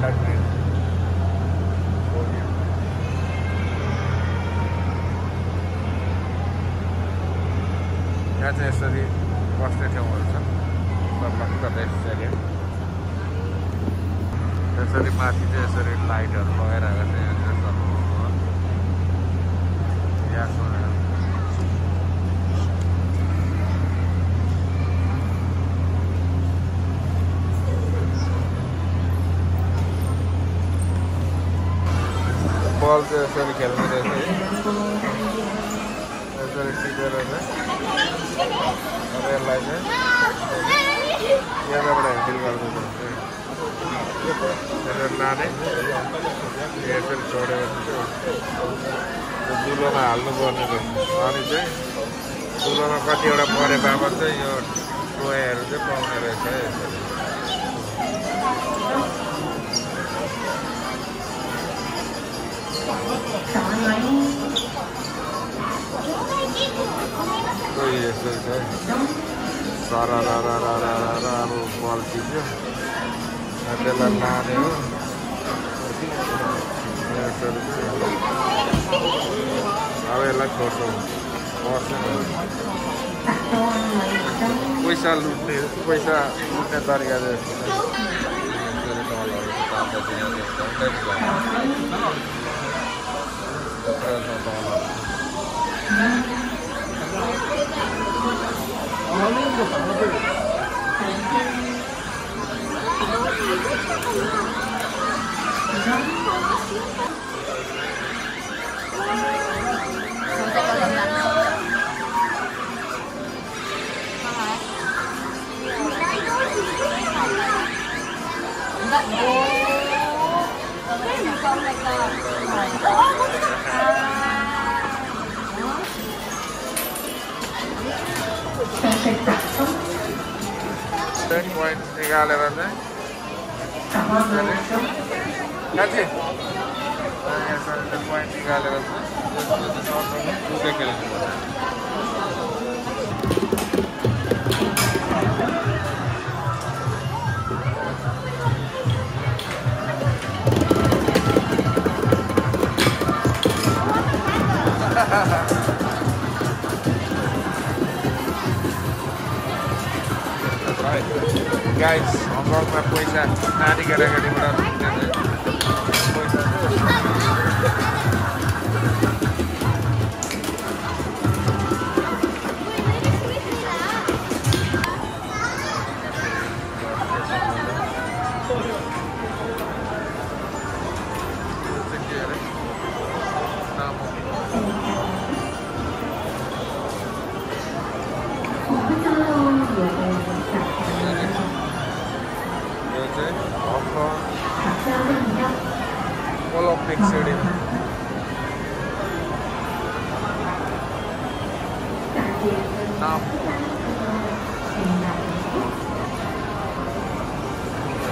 यहाँ चाहिँ यसरी बस्ने ठाउँहरू छ सर्लक्क रेस्टुरेन्ट यसरी माथि चाहिँ यसरी लाइटहरू लगाइरहेको छ यहाँ बल चाहिँ यसरी खेल्ने रहेछ यसरी टिपेर चाहिँ अब यसलाई चाहिँ यहाँबाट ह्यान्डल गर्नुपर्छ यसरी लाने यसरी छोडेपछि चाहिँ दुलोमा हाल्नुपर्ने रहेछ अनि चाहिँ दुलोमा कतिवटा परे बापत चाहिँ यो टोयहरू चाहिँ पाउने रहेछ यसरी यसरी चाहिँ सर अब बल टिप्यो त्यसलाई लाने हो यसरी अब यसलाई छोड्छौँ पैसा लुट्ने तरिका चाहिँ यसरी डलहरू पोइन्ट निकालेर चाहिँ पोइन्ट निकालेर guys, hongkongमा पैसा नानी केटाकेटीबाट Olympic Stadium. Now.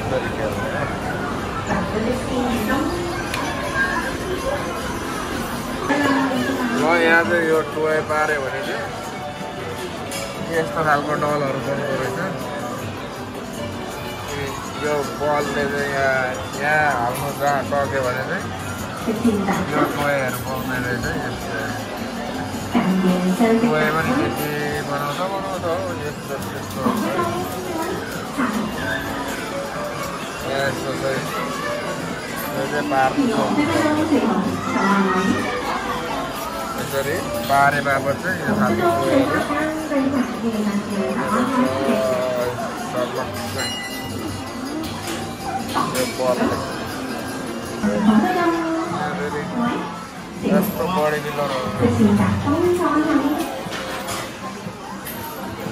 Very careful. Lo यहाँ चाहिँ यो टोय पार्यो भने चाहिँ यस्तो खालको डलहरू बनाउँदो रहेछ यो बलले चाहिँ यहाँ हाल्नु सक्यो भने चाहिँ यो टोयहरू पाउने रहेछ टोय पनि के बनाउँछ हो यस्तो त्यस्तो यस्तो चाहिँ यो चाहिँ पार्नु यसरी पारे बापत चाहिँ यो खालको टोयहरू यस्तो बडी बिल्डरहरू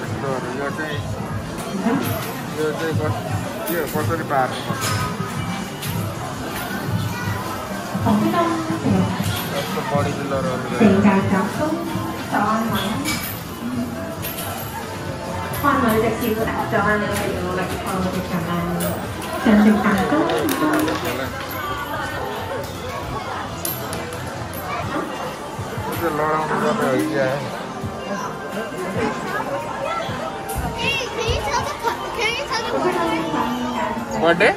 यस्तोहरू यो चाहिँ कसरी पार्नुपर्छ यस्तो body बिल्डरहरू Con mới được chịu đặt cho anh là điều là con được cảm ơn chân tình cảm tốt. Cái lo đâu có được gì vậy? Birthday?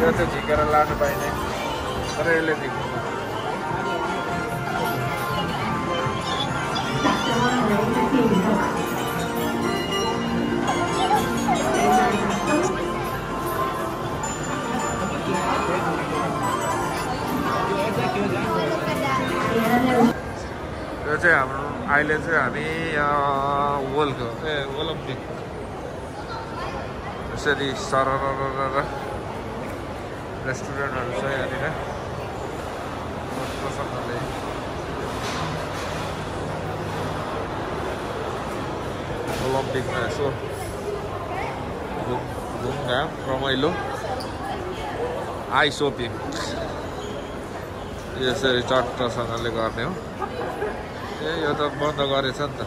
यो चाहिँ झिकेर लानु पाइने तर यसले झिक्नु यो चाहिँ हाम्रो अहिले चाहिँ हामी ओलम्पिक यसरी सरर रेस्टुरेन्टहरू छ यहाँनिर कस्तोसँगले ओलम्पिकमा यसो घुमघाम रमाइलो आइस ओपिङ यसरी चट्टसँगले गर्ने हो ए यो त बन्द गरेछ नि त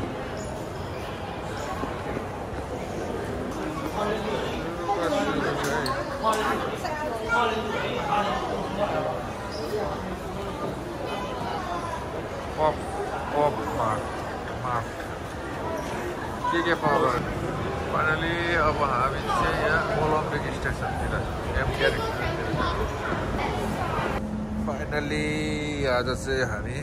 के पाउँदो फाइनली अब हामी चाहिँ यहाँ ओलम्पिक स्टेसनतिर एमकेआर फाइनली आज चाहिँ हामी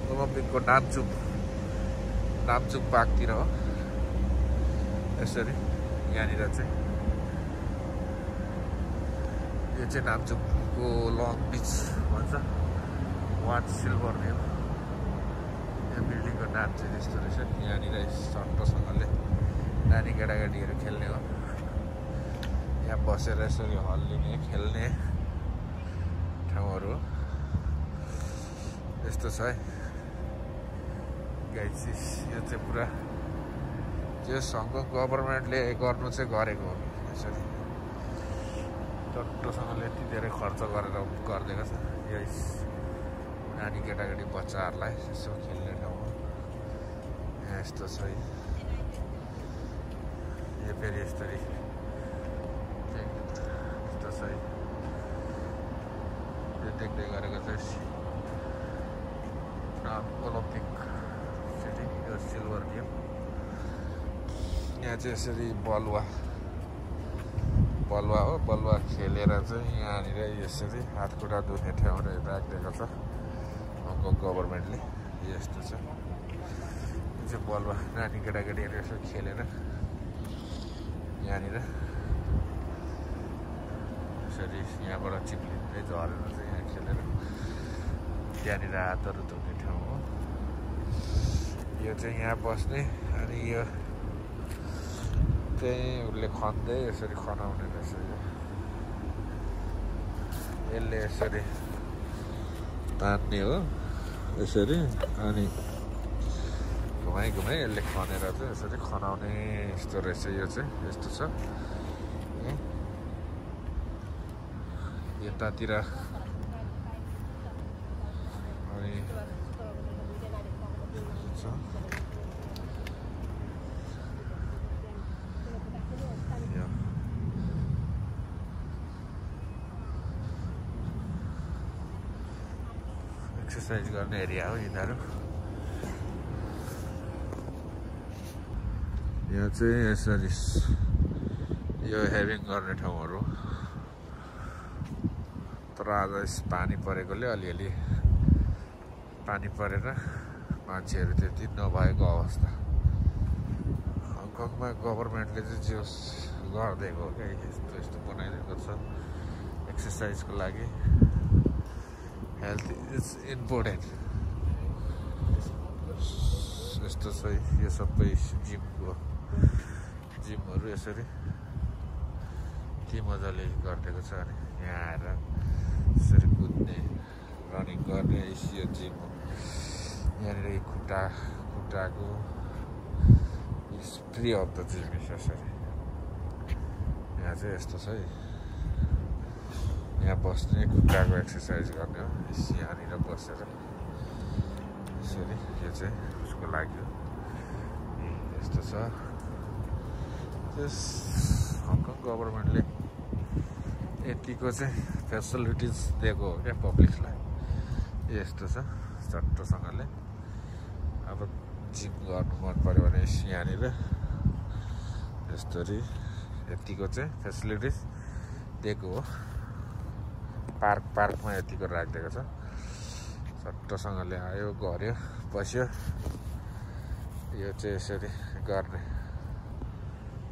ओलम्पिकको नामचुक पार्कतिर हो यसरी यहाँनिर चाहिँ यो चाहिँ नामचुकको लङ बिच भन्छ वाच सिल्भर भ्यू यो बिल्डिङको नाम चाहिँ त्यस्तो रहेछ यहाँनिर सट्टसँगले नानी केटाकेटीहरू खेल्ने हो यहाँ बसेर यसरी हल्लिने खेल्ने ठाउँहरू यस्तो छ है गाइस यो चाहिँ पुरा त्यो सङ्घ गभर्मेन्टले गर्नु चाहिँ गरेको हो यसरी टट्टोसँगले यति धेरै खर्च गरेर गरिदिएको छ यो नानी केटाकेटी बच्चाहरूलाई यसो खेल्ने ठाउँ हो यहाँ यस्तो छ यो फेरि यस्तरी यस्तो छ यो देख्दै गरेको चाहिँ ओलम्पिक सिटी यो सिल्भर भ्यू यहाँ चाहिँ यसरी बलुवा हो बलुवा खेलेर चाहिँ यहाँनिर यसरी हातखुट्टा धुने ठाउँहरू राखिदिएको छ हङकङ गभर्मेन्टले यस्तो छ यो चाहिँ बलुवा नानी केटाकेटीहरू यसो खेलेर यहाँनिर यसरी यहाँबाट चिप्लिँदै झरेर चाहिँ यहाँ खेलेर त्यहाँनिर हातहरू धुने ठाउँ हो यो चाहिँ यहाँ बस्ने अनि यो चाहिँ उसले खन्दै यसरी खनाउने रहेछ यसले यसरी तान्ने हो यसरी अनि घुमाइ यसले खनेर चाहिँ यसरी खनाउने यस्तो रहेछ यो चाहिँ यस्तो छ यतातिर अनि एक्सर्साइज गर्ने एरिया हो यिनीहरू यहाँ चाहिँ यसरी यो हेभिङ गर्ने ठाउँहरू तर आज पानी परेकोले अलिअलि पानी परेर मान्छेहरू त्यति नभएको अवस्था हङकङमा गभर्मेन्टले चाहिँ जे गरिदिएको हो क्या यस्तो बनाइदिएको छ एक्सर्साइजको लागि हेल्थ इज इम्पोर्टेन्ट यस्तो छ यो सबै जिमहरू यसरी के मजाले गरिदिएको छ अनि यहाँ आएर यसरी कुद्ने रनिङ गर्ने यो जिम हो यहाँनिर खुट्टाको फ्री अफ द जिम यसरी यहाँ चाहिँ यस्तो छ है यहाँ बस्ने खुट्टाको एक्सर्साइज गर्ने हो यहाँनिर बसेर यसरी यो चाहिँ उसको लागि हो यस्तो छ त्यस हङकङ गभर्मेन्टले यतिको चाहिँ फेसिलिटिज दिएको हो क्या पब्लिकलाई यस्तो छ चट्टोसँगले अब जिम गर्नु मन पऱ्यो भने यहाँनिर यस्तरी यतिको चाहिँ फेसिलिटिज दिएको हो पार्कमा यतिको राखिदिएको छ चट्टोसँगले आयो गर्यो बस्यो यो चाहिँ यसरी गर्ने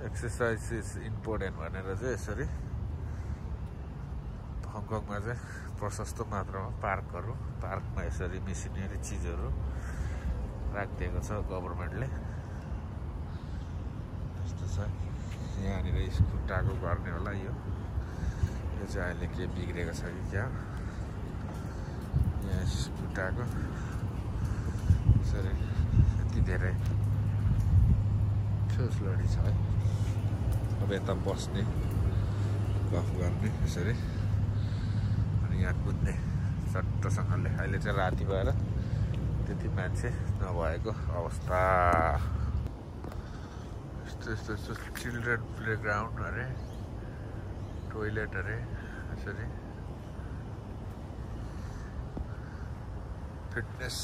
एक्सर्साइज इज इम्पोर्टेन्ट भनेर चाहिँ यसरी हङकङमा चाहिँ प्रशस्त मात्रामा पार्कमा यसरी मेसिनरी चिजहरू राखिदिएको छ गभर्मेन्टले यस्तो छ यहाँनिर खुट्टाको गर्ने होला यो चाहिँ अहिले के बिग्रेको छ कि क्या यहाँ खुट्टाको यसरी यति धेरै ठुलो छ है अब यता बस्ने गफ गर्ने यसरी अनि यहाँ कुद्ने चट्टोसँगले अहिले चाहिँ राति भएर त्यति मान्छे नभएको अवस्था यस्तो चिल्ड्रेन प्लेग्राउन्ड अरे टोइलेट अरे यसरी फिटनेस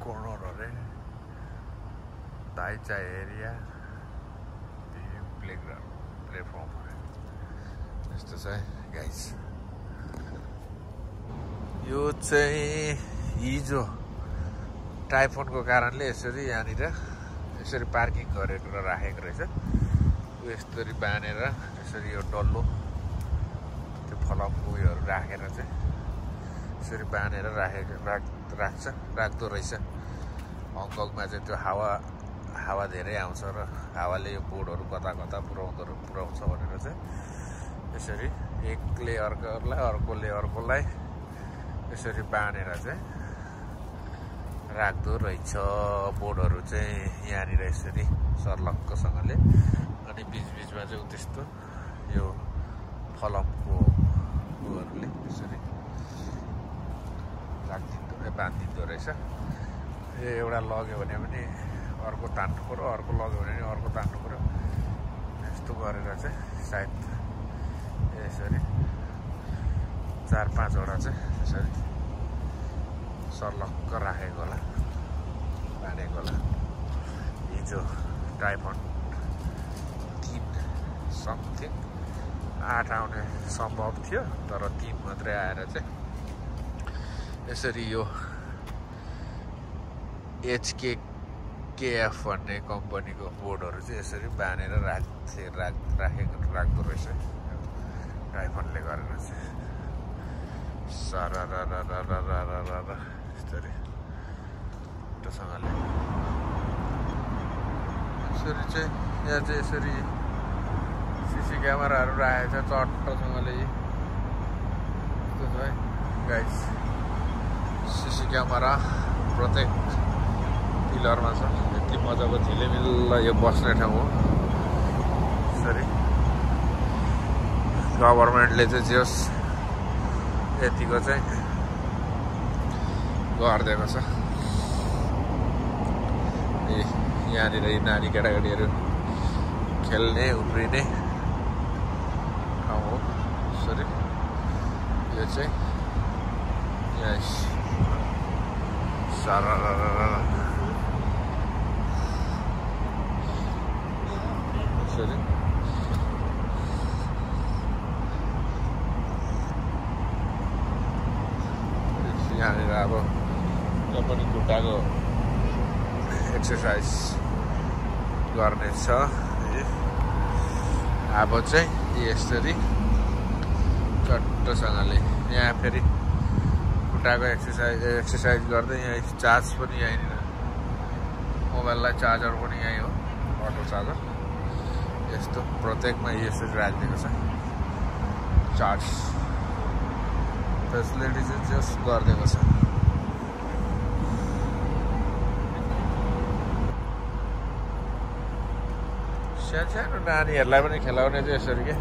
कर्नर अरे दाइचा एरिया प्लेटफर्म अरे यस्तो छ गाइस यो चाहिँ हिजो टाइफोनको कारणले यसरी यहाँनिर यसरी पार्किङ गरेर राखेको रहेछ यस्तरी बाँधेर यसरी यो डल्लो त्यो फलमको उयोहरू राखेर चाहिँ यसरी बाँधेर राख्दो रहेछ हङकङमा चाहिँ त्यो हावा धेरै आउँछ र हावाले यो बोर्डहरू कता पुऱ्याउँछ भनेर चाहिँ यसरी एकले अर्कोलाई यसरी बाँधेर चाहिँ राख्दो रहेछ बोर्डहरू चाहिँ यहाँनिर यसरी सर्लक्कसँगले अनि बिचबिचमा चाहिँ त्यस्तो यो फलमको उयोहरूले यसरी बाँधिदिँदो रहेछ एउटा लग्यो भने पनि अर्को तान्नु पऱ्यो अर्को लग्यो भने अर्को तान्नु पऱ्यो यस्तो गरेर चाहिँ सायद यसरी 4-5वटा चाहिँ यसरी सर्लक्क राखेको होला बाँधेको होला हिजो टाइफोन 3 समथिङ 8 आउने सम्भव थियो तर 3 मात्रै आएर चाहिँ यसरी यो HKKF भन्ने कम्पनीको बोर्डहरू चाहिँ यसरी बाँधेर राख्दो रहेछ टाइफोनले गरेर चाहिँ यसरी यसरी चाहिँ यहाँ चाहिँ यसरी सिसी क्यामेराहरू राखेको छ चट्टसँगले यस्तो छ है गाइस सिसी क्यामेरा प्रत्येक पिलरमा छ यति मजाको झिलिमिल्ल यो बस्ने ठाउँ हो यसरी गभर्मेन्टले चाहिँ जे होस् यतिको चाहिँ गरिदिएको छ यहाँनिर नानी केटाकेटीहरू खेल्ने उफ्रिने ठाउँ हो यसरी यो चाहिँ यस सारा यसरी यहाँनिर अब जो पनि खुट्टाको एक्सर्साइज गर्ने छ अब चाहिँ यसरी चट्टोसँगले यहाँ फेरि खुट्टाको एक्सर्साइज गर्दै यहाँ चार्ज पनि यहीँनिर मोबाइललाई चार्जर पनि यहीँ हो अटो चार्जर यस्तो प्रत्येकमा यसरी राखिदिएको छ चार्ज फेसिलिटी चाहिँ जस्ट गरिदिएको छ सानो नानीहरूलाई पनि खेलाउने चाहिँ यसरी के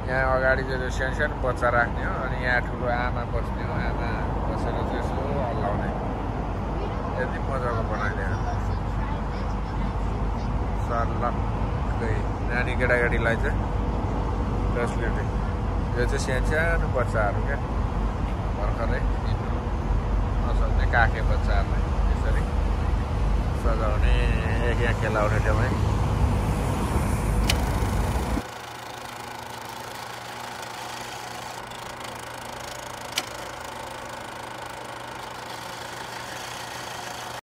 यहाँ अगाडि चाहिँ सानो सानो बच्चा राख्ने हो अनि यहाँ ठुलो आमा बस्ने हो आमा बसेर चाहिँ यसो हल्लाउने यति मजाको बनाइदिएको सर्लक्कै नानी केटाकेटीलाई चाहिँ फेसिलिटी यो चाहिँ सानो सानो बच्चाहरू क्या भर्खरै नसक्ने काखे बच्चाहरूलाई यसरी सजाउने यहाँ खेलाउने ल्याउने